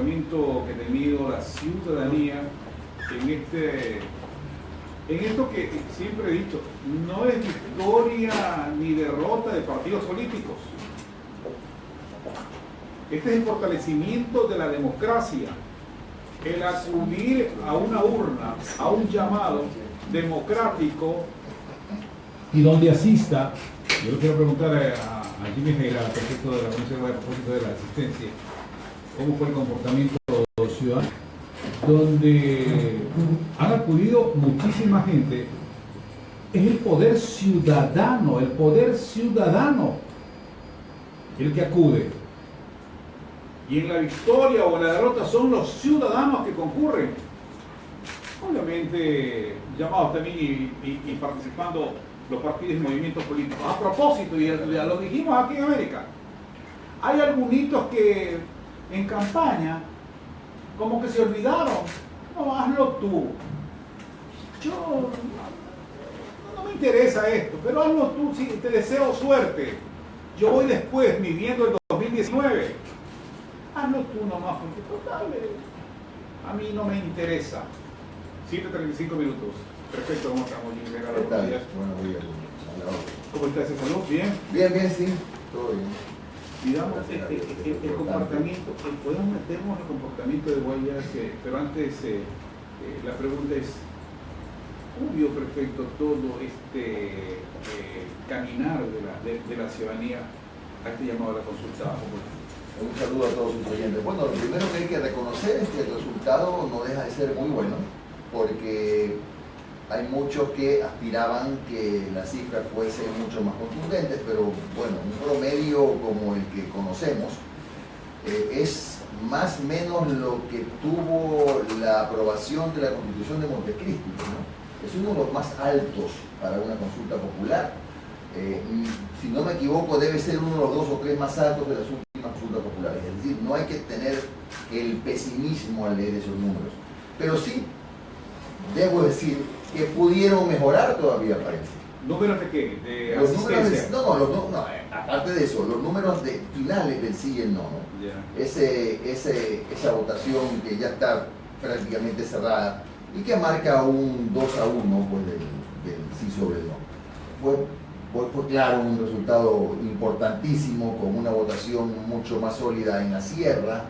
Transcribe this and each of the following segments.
comportamiento que ha tenido la ciudadanía en esto que siempre he dicho, no es victoria ni derrota de partidos políticos. Este es el fortalecimiento de la democracia, el acudir a una urna, a un llamado democrático y donde asista. Yo le quiero preguntar a Jimmy Heira, al prefecto de la Comisión a propósito de la asistencia, cómo fue el comportamiento ciudadano, donde han acudido muchísima gente. Es el poder ciudadano el que acude. Y en la victoria o en la derrota son los ciudadanos que concurren. Obviamente, llamados también y participando los partidos y movimientos políticos. A propósito, y ya lo dijimos aquí en América, hay algunos que en campaña como que se olvidaron. No, hazlo tú. Yo no me interesa esto, pero hazlo tú, sí, te deseo suerte. Yo voy después, viviendo el 2019. Hazlo tú nomás, porque total, a mí no me interesa. 7:35 minutos. Perfecto, ¿cómo estamos? Buenos días. ¿Cómo está esa salud? ¿Bien? Bien, sí, todo bien. Digamos, el comportamiento, podemos meternos en el comportamiento de Guayas, pero antes la pregunta es, ¿cómo vio, prefecto, todo este caminar de la ciudadanía a este llamado a la consulta popular? Un saludo a todos sus oyentes. Bueno, lo primero que hay que reconocer es que el resultado no deja de ser muy bueno, porque hay muchos que aspiraban que las cifras fuesen mucho más contundentes, pero bueno, un promedio como el que conocemos es más o menos lo que tuvo la aprobación de la Constitución de Montecristi, ¿no? Es uno de los más altos para una consulta popular. Si no me equivoco, debe ser uno de los 2 o 3 más altos de las últimas consultas populares. Es decir, no hay que tener el pesimismo al leer esos números. Pero sí, debo decir que pudieron mejorar todavía, parece. ¿Números de qué? ¿De los asistencia? números no, aparte de eso, los números de finales del sí y el no, ¿no? Yeah. Esa votación que ya está prácticamente cerrada y que marca un 2-1 pues, del sí sobre el no. Fue claro, un resultado importantísimo, con una votación mucho más sólida en la sierra,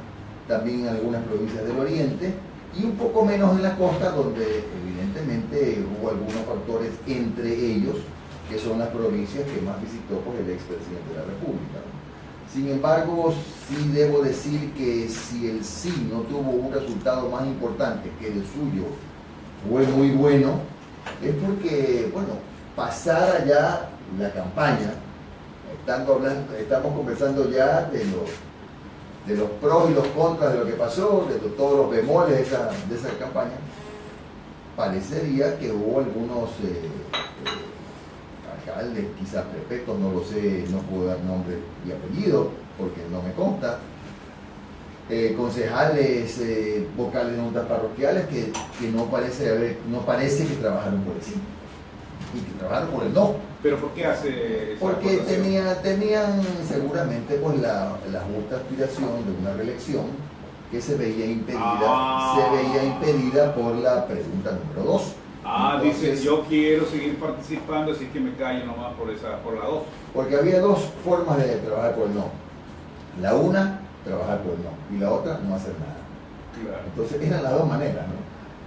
también en algunas provincias del oriente, y un poco menos en la costa, donde evidentemente hubo algunos factores, entre ellos, que son las provincias que más visitó pues, el expresidente de la República. Sin embargo, sí debo decir que si el sí no tuvo un resultado más importante que el suyo fue muy bueno, es porque, bueno, pasar allá la campaña, estamos conversando ya de los pros y los contras de lo que pasó, de todos los bemoles de esa campaña. Parecería que hubo algunos alcaldes, quizás prefectos, no lo sé, no puedo dar nombre y apellido porque no me consta, concejales, vocales de juntas parroquiales que no parece que trabajaron por el sí y que trabajaron por el no. ¿Pero por qué hace esa Porque votación? tenían seguramente pues la justa aspiración de una reelección que se veía impedida por la pregunta número 2. Entonces, dice, yo quiero seguir participando, así que me callo nomás por la 2. Porque había 2 formas de trabajar por el no. La una, trabajar por el no, y la otra, no hacer nada. Claro. Entonces eran las 2 maneras, ¿no?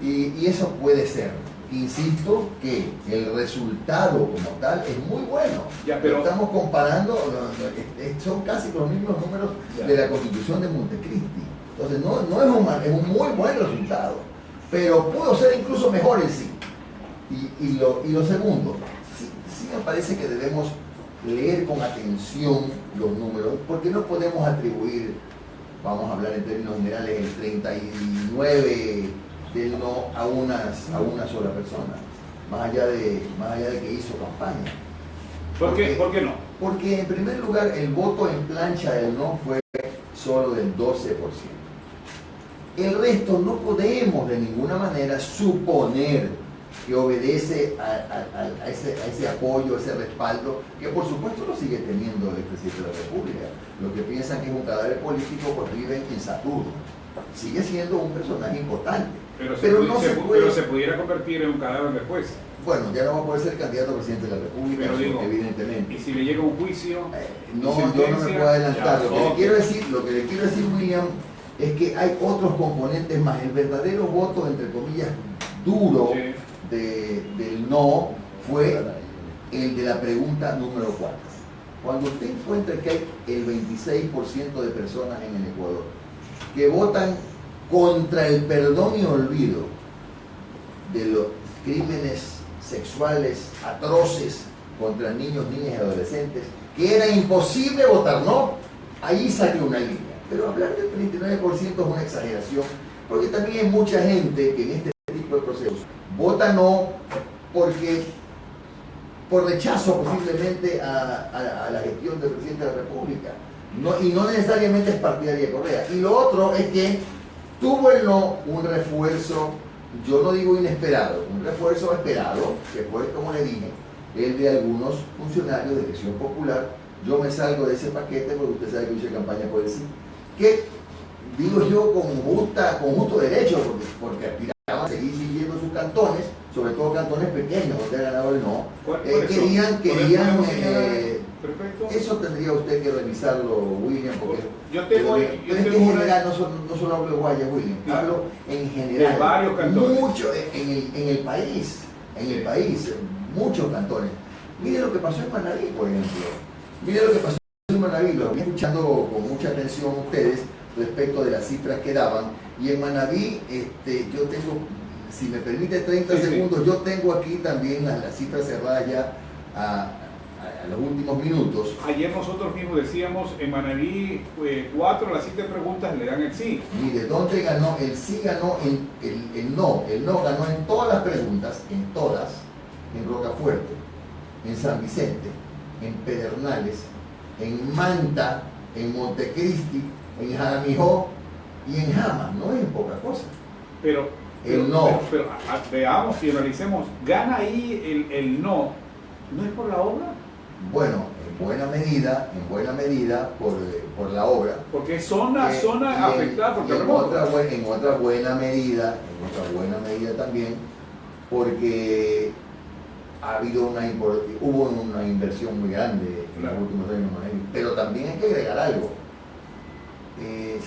Y eso puede ser. Insisto que el resultado como tal es muy bueno. Ya, pero estamos comparando, son casi los mismos números de la Constitución de Montecristi. Entonces no es un muy buen resultado, pero pudo ser incluso mejor el sí. Y lo segundo, sí me parece que debemos leer con atención los números, porque no podemos atribuir, vamos a hablar en términos generales, el 39 del no a una sola persona, más allá de que hizo campaña. ¿Por qué no? Porque en primer lugar el voto en plancha del no fue solo del 12%. El resto no podemos de ninguna manera suponer que obedece a ese apoyo, a ese respaldo, que por supuesto lo sigue teniendo el presidente de la República. Los que piensan que es un cadáver político pues viven en Saturno. sigue siendo un personaje importante. Pero se pudiera convertir en un cadáver después. Bueno, ya no va a poder ser candidato a presidente de la República, Pero digo, evidentemente. Y si le llega un juicio, no, yo no me puedo adelantar. Lo que le quiero decir, William, es que hay otros componentes más. El verdadero voto, entre comillas, duro del no fue el de la pregunta número 4. Cuando usted encuentra que hay el 26% de personas en el Ecuador que votan contra el perdón y olvido de los crímenes sexuales atroces contra niños, niñas y adolescentes, que era imposible votar no, ahí saqué una línea. Pero hablar del 39% es una exageración, porque también hay mucha gente que en este tipo de procesos vota no porque por rechazo posiblemente a la gestión del presidente de la República, y no necesariamente es partidaria de Correa. Y lo otro es que tuvo el no un refuerzo, yo no digo inesperado, un refuerzo esperado, que fue, como le dije, el de algunos funcionarios de Elección Popular. Yo me salgo de ese paquete porque usted sabe que hice campaña por el sí, que digo yo con justo derecho, porque aspiraban a seguir siguiendo sus cantones, sobre todo cantones pequeños donde ha ganado el no. Querían eso tendría usted que revisarlo, William, porque en general no solo hablo de Guaya, William, hablo en general de varios cantones, mucho en el país, muchos cantones. Mire lo que pasó en Manabí, por ejemplo. Mire lo que pasó en Manabí, lo estoy escuchando con mucha atención ustedes respecto de las cifras que daban. Y en Manabí, yo tengo, si me permite 30 segundos, yo tengo aquí también las cifras cerradas ya a los últimos minutos. Ayer nosotros mismos decíamos, en Manabí 4 las 7 preguntas le dan el sí. Mire, ¿dónde ganó? El sí ganó el no ganó en todas las preguntas, en todas, en Rocafuerte, en San Vicente, en Pedernales, en Manta, en Montecristi, en Jaramijó y en Jama. No es poca cosa. Pero veamos y analicemos, gana ahí el no. ¿No es por la obra? Bueno, en buena medida por la obra. Porque es zona afectada por terremoto. En otra buena medida también, porque hubo una inversión muy grande en los últimos años. Pero también hay que agregar algo.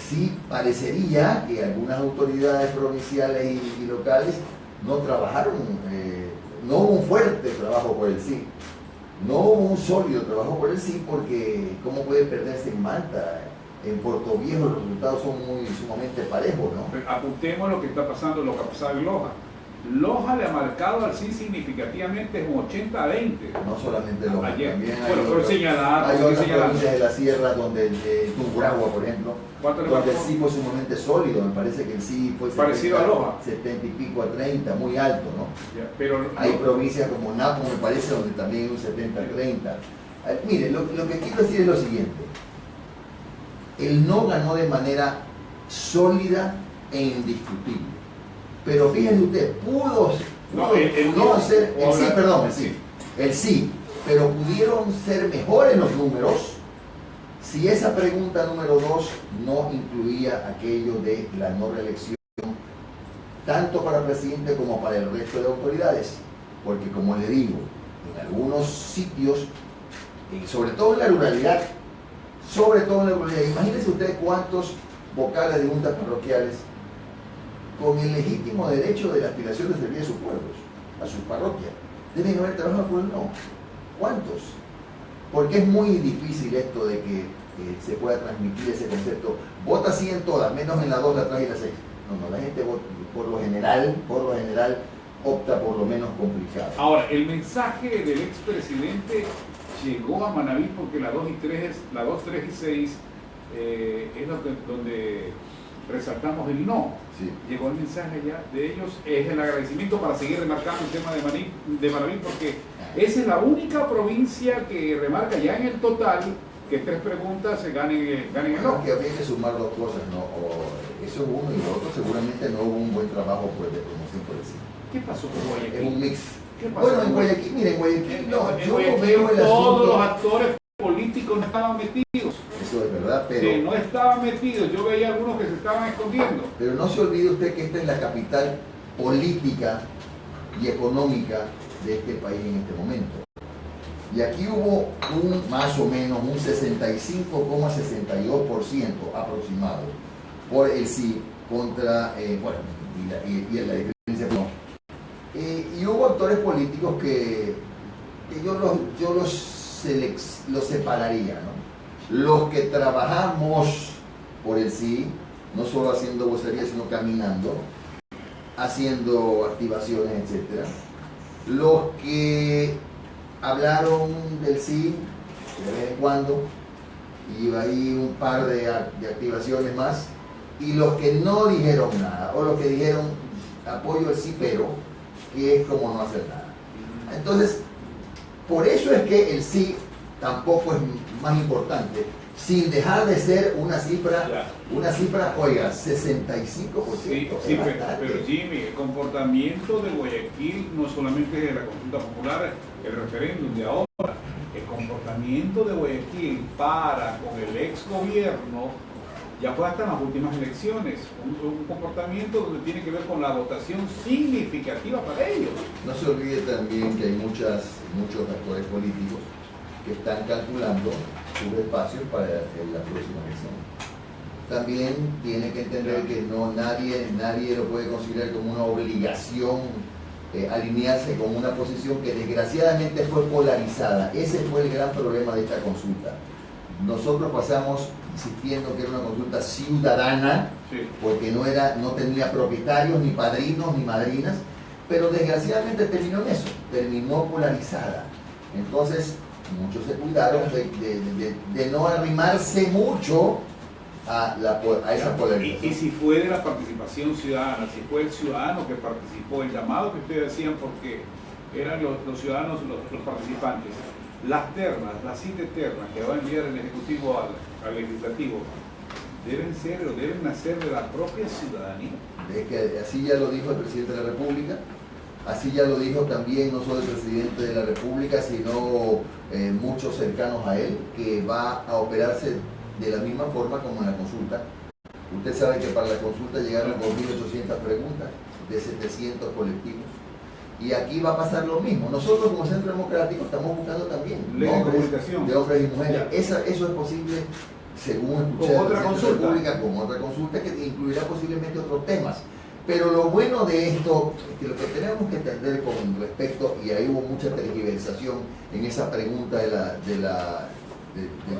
Sí parecería que algunas autoridades provinciales y locales no trabajaron, no hubo un fuerte trabajo por el sí. No hubo un sólido trabajo por el sí, porque ¿cómo puede perderse en Manta? En Puerto Viejo los resultados son sumamente parejos, ¿no? Pero apuntemos lo que está pasando, lo que ha pasado en Loja. Loja le ha marcado al sí significativamente un 80-20. No solamente Loja, ayer, también hay otras provincias de la sierra donde Tungurahua, por ejemplo, donde el sí fue sumamente sólido. Me parece que el sí fue parecido a Loja, 70 y pico a 30, muy alto, ¿no? Ya, pero hay provincias como Napo, me parece, donde también un 70-30. Mire, lo que quiero decir es lo siguiente. El no ganó de manera sólida e indiscutible. Pero fíjense usted, el sí, pero pudieron ser mejores los números si esa pregunta número 2 no incluía aquello de la no reelección, tanto para el presidente como para el resto de autoridades. Porque, como le digo, en algunos sitios, y sobre todo en la ruralidad, imagínense ustedes cuántos vocales de juntas parroquiales con el legítimo derecho de la aspiración de servir a sus pueblos, a sus parroquias, deben haber trabajado por el no. ¿Cuántos? Porque es muy difícil esto de que se pueda transmitir ese concepto. Vota sí en todas, menos en la 2, la 3 y la 6. No, la gente por lo general opta por lo menos complicado. Ahora, el mensaje del expresidente llegó a Manabí porque la 2, 3 y 6 es donde resaltamos el no. Sí. Llegó el mensaje ya de ellos, es el agradecimiento para seguir remarcando el tema de Manabí, porque esa es la única provincia que remarca ya en el total que 3 preguntas se ganen el no. Que habría que sumar 2 cosas, ¿no? Eso es uno, y lo otro seguramente no hubo un buen trabajo de promoción por el sí. ¿Qué pasó con Guayaquil? Es un mix. ¿Qué pasó? Bueno, en Guayaquil, mire, en Guayaquil, yo no veo el asunto. Todos los actores políticos no estaban metidos. Eso es verdad, pero... Sí, no estaban metidos, yo veía algunos que se estaban escondiendo. Pero no se olvide usted que esta es la capital política y económica de este país en este momento. Y aquí hubo más o menos un 65,62% aproximado por el sí contra, bueno, y la diferencia no. Y hubo actores políticos que yo los separaría, ¿no? Los que trabajamos por el sí, no solo haciendo vocería, sino caminando, haciendo activaciones, etc. Los que hablaron del sí de vez en cuando, y ahí un par de activaciones más, y los que no dijeron nada, o los que dijeron apoyo el sí, pero, que es como no hacer nada. Entonces, por eso es que el sí tampoco es más importante, sin dejar de ser una cifra, oiga, 65%. Sí, pero Jimmy, el comportamiento de Guayaquil no solamente de la consulta popular, el referéndum de ahora, el comportamiento de Guayaquil para con el ex gobierno ya fue hasta en las últimas elecciones, un comportamiento donde tiene que ver con la votación significativa para ellos. No se olvide también que hay muchos actores políticos que están calculando sus espacios para la próxima elección. También tiene que entender que nadie lo puede considerar como una obligación alinearse con una posición que desgraciadamente fue polarizada. Ese fue el gran problema de esta consulta. Nosotros pasamos insistiendo que era una consulta ciudadana, sí, porque no tenía propietarios, ni padrinos, ni madrinas, pero desgraciadamente terminó en eso, terminó polarizada. Entonces, muchos se cuidaron de no arrimarse mucho a esa polarización. Y si fue de la participación ciudadana, si fue el ciudadano que participó, el llamado que ustedes decían, porque eran los ciudadanos los participantes, las ternas, las 7 ternas que va a enviar el Ejecutivo al Legislativo, deben nacer de la propia ciudadanía. Es que así ya lo dijo el presidente de la República, así ya lo dijo también no solo el presidente de la República, sino muchos cercanos a él, que va a operarse de la misma forma como en la consulta. Usted sabe que para la consulta llegaron 2.800 preguntas de 700 colectivos. Y aquí va a pasar lo mismo. Nosotros como Centro Democrático estamos buscando también nombres de hombres y mujeres. Eso es posible, según escuché con otra consulta, con otra consulta que incluirá posiblemente otros temas. Pero lo bueno de esto es que lo que tenemos que entender con respecto, y ahí hubo mucha tergiversación en esa pregunta del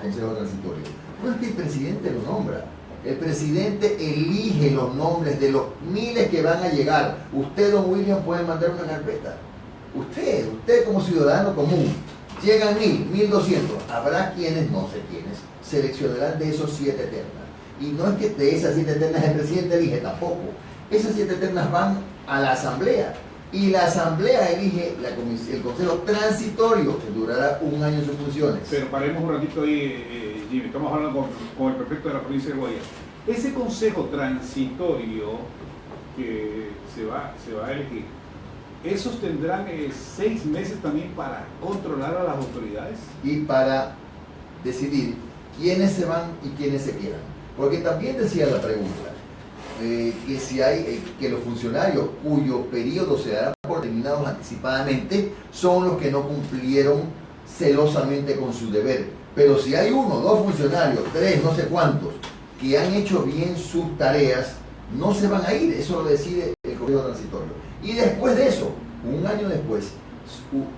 Consejo Transitorio, no es que el presidente lo nombra. El presidente elige los nombres de los miles que van a llegar. Usted, don William, puede mandar una carpeta. Usted como ciudadano común, llegan 1.000, 1.200. Habrá quienes, no sé quiénes, seleccionarán de esos 7 ternas. Y no es que de esas 7 ternas el presidente elige tampoco. Esas 7 ternas van a la asamblea. Y la asamblea elige el consejo transitorio, que durará 1 año en sus funciones. Pero paremos un ratito ahí, Jimmy. Estamos hablando con el prefecto de la provincia de Guayaquil. Ese consejo transitorio que se va a elegir, ¿esos tendrán 6 meses también para controlar a las autoridades? Y para decidir quiénes se van y quiénes se quedan. Porque también decía la pregunta, que si hay que los funcionarios cuyos periodos se darán por terminados anticipadamente son los que no cumplieron celosamente con su deber. Pero si hay 1, 2 funcionarios, 3, no sé cuántos, que han hecho bien sus tareas, no se van a ir. Eso lo decide el Consejo Transitorio. Y después de eso, 1 año después,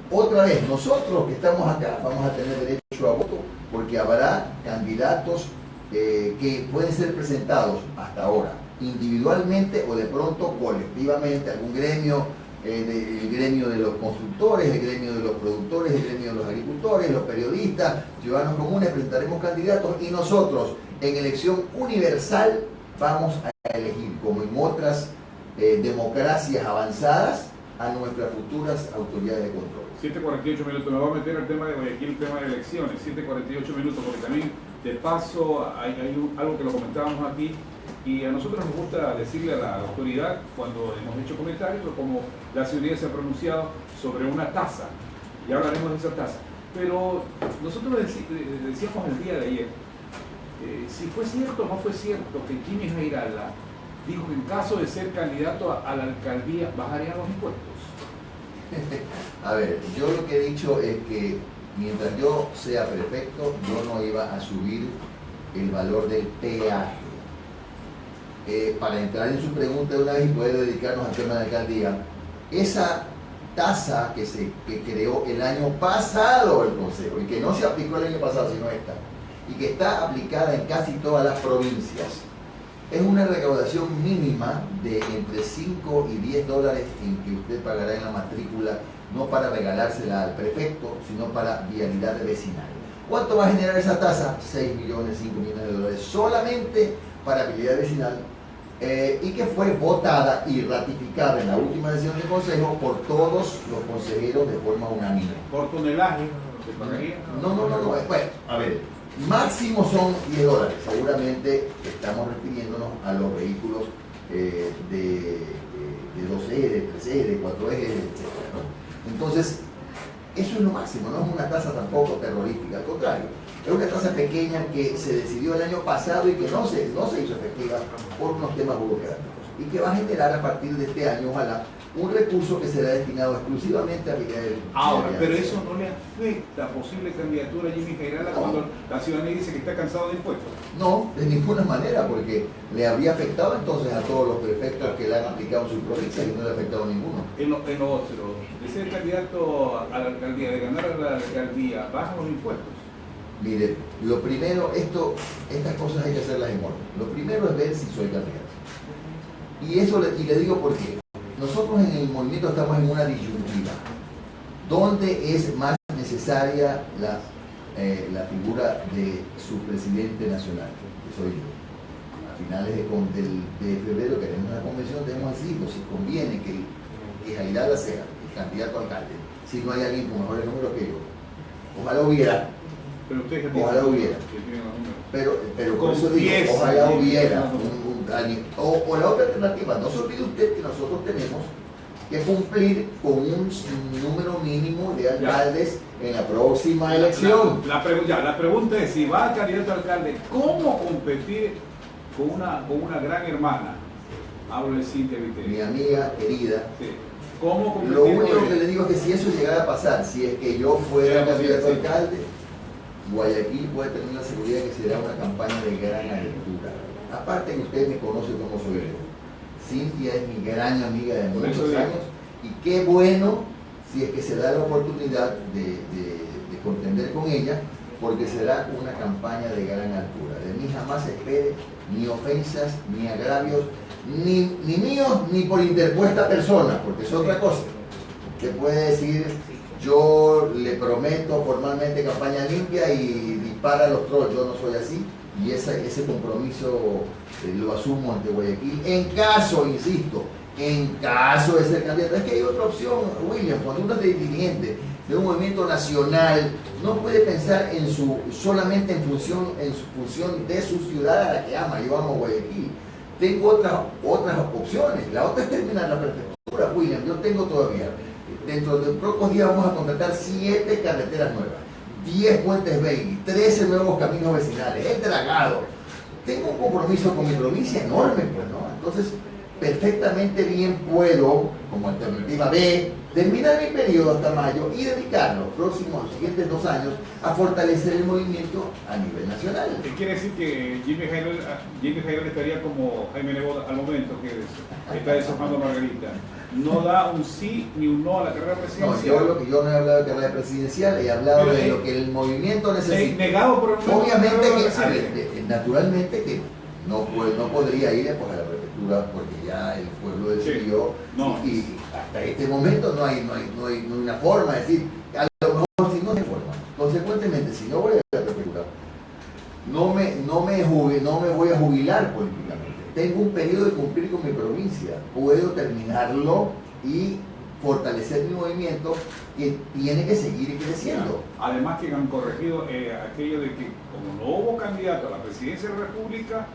otra vez nosotros que estamos acá vamos a tener derecho a voto, porque habrá candidatos que pueden ser presentados hasta ahora individualmente o de pronto colectivamente, algún gremio, el gremio de los constructores, el gremio de los productores, el gremio de los agricultores, los periodistas, ciudadanos comunes. Presentaremos candidatos y nosotros en elección universal vamos a elegir, como en otras democracias avanzadas, a nuestras futuras autoridades de control. 7:48 minutos, me voy a meter al tema de Guayaquil, el tema de elecciones, 7:48 minutos, porque también de paso hay algo que lo comentábamos aquí, y a nosotros nos gusta decirle a la autoridad cuando hemos hecho comentarios, o como la ciudadanía se ha pronunciado sobre una tasa, y hablaremos de esa tasa. Pero nosotros decíamos el día de ayer, si fue cierto o no fue cierto que Jimmy Jairala dijo que en caso de ser candidato a la alcaldía bajarían los impuestos. A ver, yo lo que he dicho es que mientras yo sea prefecto, yo no iba a subir el valor del peaje. Para entrar en su pregunta de una vez y poder dedicarnos al tema de la alcaldía, esa tasa que creó el año pasado el Consejo y que no se aplicó el año pasado sino esta, y que está aplicada en casi todas las provincias, es una recaudación mínima de entre 5 y 10 dólares en que usted pagará en la matrícula, no para regalársela al prefecto, sino para vialidad vecinal. ¿Cuánto va a generar esa tasa? 6 millones, 5 millones de dólares solamente para vialidad vecinal, y que fue votada y ratificada en la última sesión del Consejo por todos los consejeros de forma unánime. ¿Por tonelaje se pagaría? No. Bueno, a ver, máximo son 10 dólares. Seguramente estamos refiriéndonos a los vehículos de 2 ejes, de 3 ejes, de 4 ejes, etc., ¿no? Entonces, eso es lo máximo, no es una tasa tampoco terrorífica, al contrario. Es una tasa pequeña que se decidió el año pasado y que no se hizo efectiva por unos temas burocráticos y que va a generar a partir de este año, ojalá, un recurso que será destinado exclusivamente a Miguel. Ahora, pero eso no le afecta a posible candidatura a Jimmy Jairala cuando la ciudadanía dice que está cansado de impuestos. No, de ninguna manera, porque le habría afectado entonces a todos los prefectos que le han aplicado en sus provincias y no le ha afectado a ninguno. En lo otro, de ser candidato a la alcaldía, de ganar a la alcaldía, bajan los impuestos. Mire, lo primero, estas cosas hay que hacerlas en orden. Lo primero es ver si soy candidato. Y le digo por qué. Nosotros en el movimiento estamos en una disyuntiva. ¿Dónde es más necesaria la figura de su presidente nacional, que soy yo? A finales de febrero que haremos una convención, debemos decirlo, si conviene que Jairala sea el candidato a alcalde, si no hay alguien con mejores números que yo. Ojalá hubiera. Pero usted ojalá hubiera. Pero por eso digo, ojalá hubiera alguien. O la otra alternativa, no se olvide usted que nosotros tenemos que cumplir con un número mínimo de alcaldes en la próxima elección. La pregunta es, si va a candidato a alcalde, ¿cómo competir con una gran hermana? Hablo de Cintia Viteri. Mi amiga querida. Sí. ¿Cómo competir? Lo único que le digo es que si eso llegara a pasar, si es que yo fuera candidato a alcalde, Guayaquil puede tener la seguridad de que será una campaña de gran altura. Aparte que usted me conoce como soy yo. Cintia es mi gran amiga de muchos años y qué bueno si es que se da la oportunidad de contender con ella, porque será una campaña de gran altura. De mí jamás espere ni ofensas, ni agravios, ni míos, ni por interpuesta persona, porque es otra cosa. Usted puede decir, yo le prometo formalmente campaña limpia y dispara a los trolls, yo no soy así, y ese compromiso lo asumo ante Guayaquil. En caso, insisto, en caso de ser candidato, es que hay otra opción, William, cuando uno es dirigente de un movimiento nacional, no puede pensar solamente en función de su ciudad a la que ama. Yo amo Guayaquil. Tengo otras opciones. La otra es terminar la prefectura, William. Yo tengo todavía, dentro de pocos días vamos a contratar 7 carreteras nuevas, 10 puentes Bailey, 13 nuevos caminos vecinales, el dragado. Tengo un compromiso con mi provincia enorme, pues, ¿no? Entonces, perfectamente bien puedo, como alternativa B, terminar mi periodo hasta mayo y dedicar los siguientes 2 años a fortalecer el movimiento a nivel nacional. ¿Qué quiere decir que Jimmy Jairala estaría como Jaime Nebot al momento que está deshojando a Margarita? No da un sí ni un no a la carrera presidencial. No, yo no he hablado de carrera presidencial, he hablado de lo que el movimiento necesita. Negado por el obviamente que, naturalmente que no podría ir pues, a la prefectura porque ya el pueblo decidió, sí. y hasta este momento no hay una forma de decir, a lo mejor si no hay forma. Consecuentemente, si no voy a la prefectura, no me voy a jubilar políticamente. Tengo un periodo de cumplir con mi provincia, puedo terminarlo y fortalecer mi movimiento que tiene que seguir creciendo. Además que han corregido aquello de que como no hubo candidato a la presidencia de la República,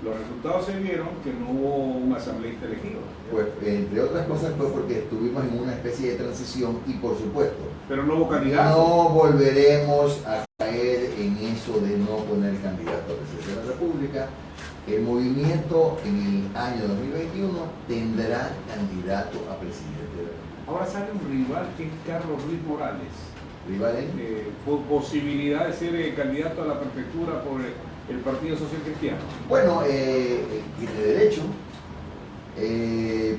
Los resultados se vieron que no hubo un asambleísta elegido. Pues, entre otras cosas, fue porque estuvimos en una especie de transición y, por supuesto, Pero no hubo candidato. no volveremos a caer en eso de no poner candidato a presidente de la República. El movimiento en el año 2021 tendrá candidato a presidente de la República. Ahora sale un rival que es Carlos Ruiz Morales. ¿Rival en? Por posibilidad de ser candidato a la prefectura por el Partido Social Cristiano. Bueno, tiene derecho,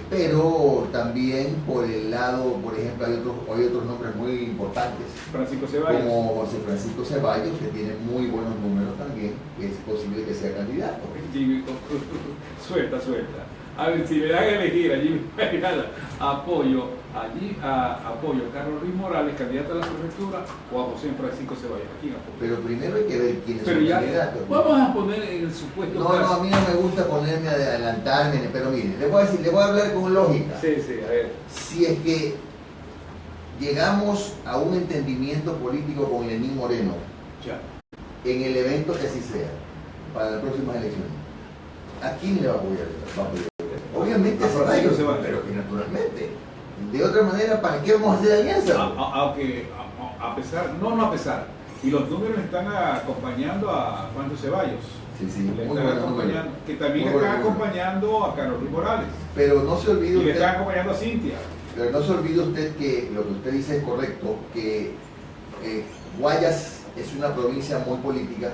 pero también por el lado, por ejemplo, hay otros nombres muy importantes, Francisco Ceballos. como José Francisco Ceballos, que tiene muy buenos números también, que es posible que sea candidato. Jimmy, suelta. A ver, si me dan a elegir a Jimmy apoyo a Carlos Ruiz Morales, candidato a la prefectura, o a José Francisco Ceballos. ¿A quién apoyo? Pero primero hay que ver quiénes Pero son ya, candidatos. vamos a poner en el supuesto No, caso. a mí no me gusta ponerme a adelantarme, pero mire, le voy a hablar con lógica. Sí, a ver. Si es que llegamos a un entendimiento político con Lenín Moreno, Ya. en el evento que así sea, para las próximas elecciones, ¿a quién le va a apoyar? Obviamente A a Francisco Ceballos, Ceballos. pero que naturalmente. De otra manera, ¿para qué vamos a hacer alianza? Aunque, a pesar, no a pesar, y los números están acompañando a Juan Ceballos. Sí, Le muy están buenos acompañando, números. que también Muy están buenos números. acompañando a Carlos Ruiz Morales. Pero no se olvide Y le usted, están acompañando a Cintia. pero no se olvide usted que lo que usted dice es correcto, que Guayas es una provincia muy política,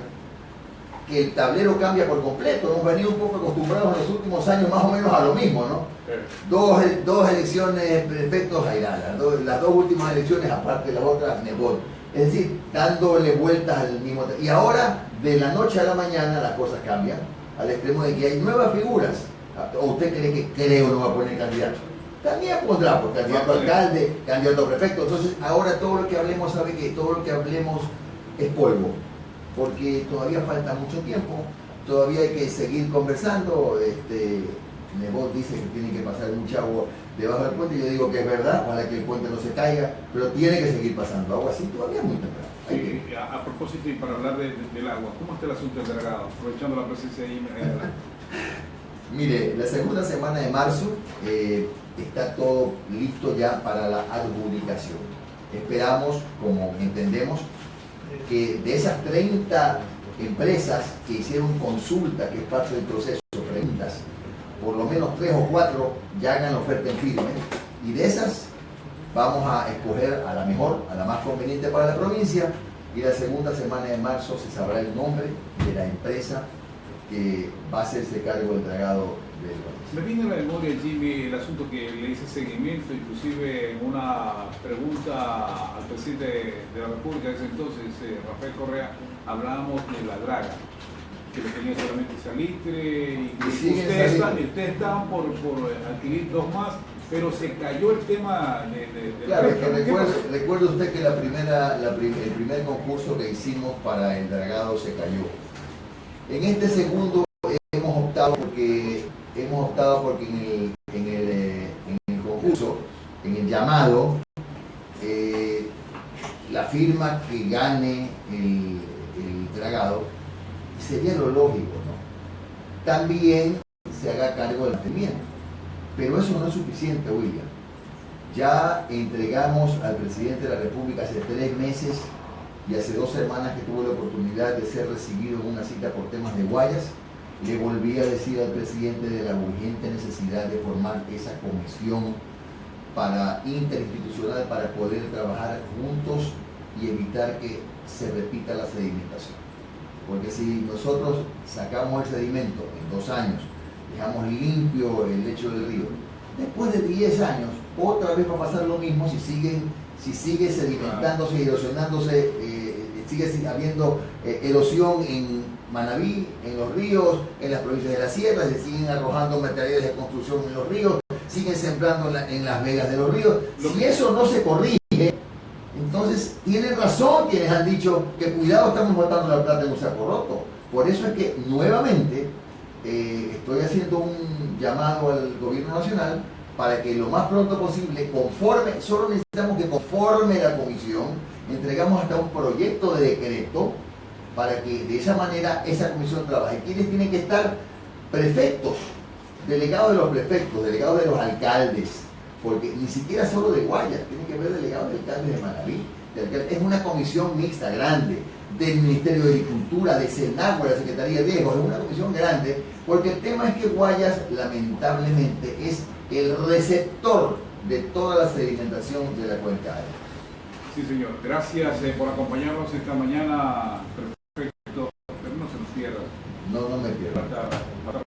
que el tablero cambia por completo. Hemos venido un poco acostumbrados en los últimos años más o menos a lo mismo, ¿no? Dos elecciones prefectos a Irala, las dos últimas elecciones, aparte de las otras, Nebot. Es decir, dándole vueltas al mismo. Y ahora, de la noche a la mañana, las cosas cambian, al extremo de que hay nuevas figuras. ¿O usted cree que Creo no va a poner candidato? También pondrá, pues, candidato a alcalde, candidato a prefecto. Entonces, ahora todo lo que hablemos, sabe que todo lo que hablemos es polvo, porque todavía falta mucho tiempo, todavía hay que seguir conversando. Nebot dice que tiene que pasar un chavo debajo del puente, yo digo que es verdad, para que el puente no se caiga, pero tiene que seguir pasando agua así, todavía es muy temprano. Sí, a propósito, y para hablar del agua, ¿cómo está el asunto del dragado? Aprovechando la presencia de Jimmy. Mire, la segunda semana de marzo está todo listo ya para la adjudicación. Esperamos, como entendemos, que de esas 30 empresas que hicieron consulta, que es parte del proceso, preguntas, por lo menos 3 o 4 ya hagan la oferta en firme, y de esas vamos a escoger a la mejor, a la más conveniente para la provincia, y la segunda semana de marzo se sabrá el nombre de la empresa que va a hacerse cargo del dragado del país. Me viene a la memoria, Jimmy, el asunto que le hice seguimiento, inclusive en una pregunta al presidente de la República de ese entonces, Rafael Correa, hablábamos de la draga, que lo tenía solamente salitre, y ustedes estaban por adquirir 2 más, pero se cayó el tema de Claro, es que recuerde usted que el primer concurso que hicimos para el dragado se cayó. En este segundo hemos optado porque en el concurso, en el llamado, la firma que gane el dragado sería lo lógico, ¿no? También se haga cargo del mantenimiento. Pero eso no es suficiente, William. Ya entregamos al presidente de la República hace 3 meses y hace 2 semanas que tuvo la oportunidad de ser recibido en una cita por temas de Guayas. Le volví a decir al presidente de la urgente necesidad de formar esa comisión interinstitucional para poder trabajar juntos y evitar que se repita la sedimentación. Porque si nosotros sacamos el sedimento en 2 años, dejamos limpio el lecho del río, después de 10 años, otra vez va a pasar lo mismo si sigue sedimentándose y erosionándose, sigue habiendo erosión en Manabí, en los ríos, en las provincias de la sierra, se siguen arrojando materiales de construcción en los ríos, siguen sembrando en las vegas de los ríos. Si eso no se corrige, entonces tienen razón quienes han dicho que cuidado, estamos botando la plata en un saco roto. Por eso es que nuevamente estoy haciendo un llamado al gobierno nacional para que lo más pronto posible, solo necesitamos que conforme la comisión, entregamos hasta un proyecto de decreto para que de esa manera esa comisión trabaje. ¿Quiénes tienen que estar? prefectos, delegados de los prefectos, delegados de los alcaldes, porque ni siquiera solo de Guayas, tiene que haber delegados de alcaldes de Manabí. Es una comisión mixta grande del Ministerio de Agricultura, de Senagua, de la Secretaría de Riego, es una comisión grande, porque el tema es que Guayas lamentablemente es el receptor de toda la sedimentación de la cuenca aérea. Sí, señor. Gracias por acompañarnos esta mañana. Perfecto. Pero no se nos pierda. No me pierdo. Hasta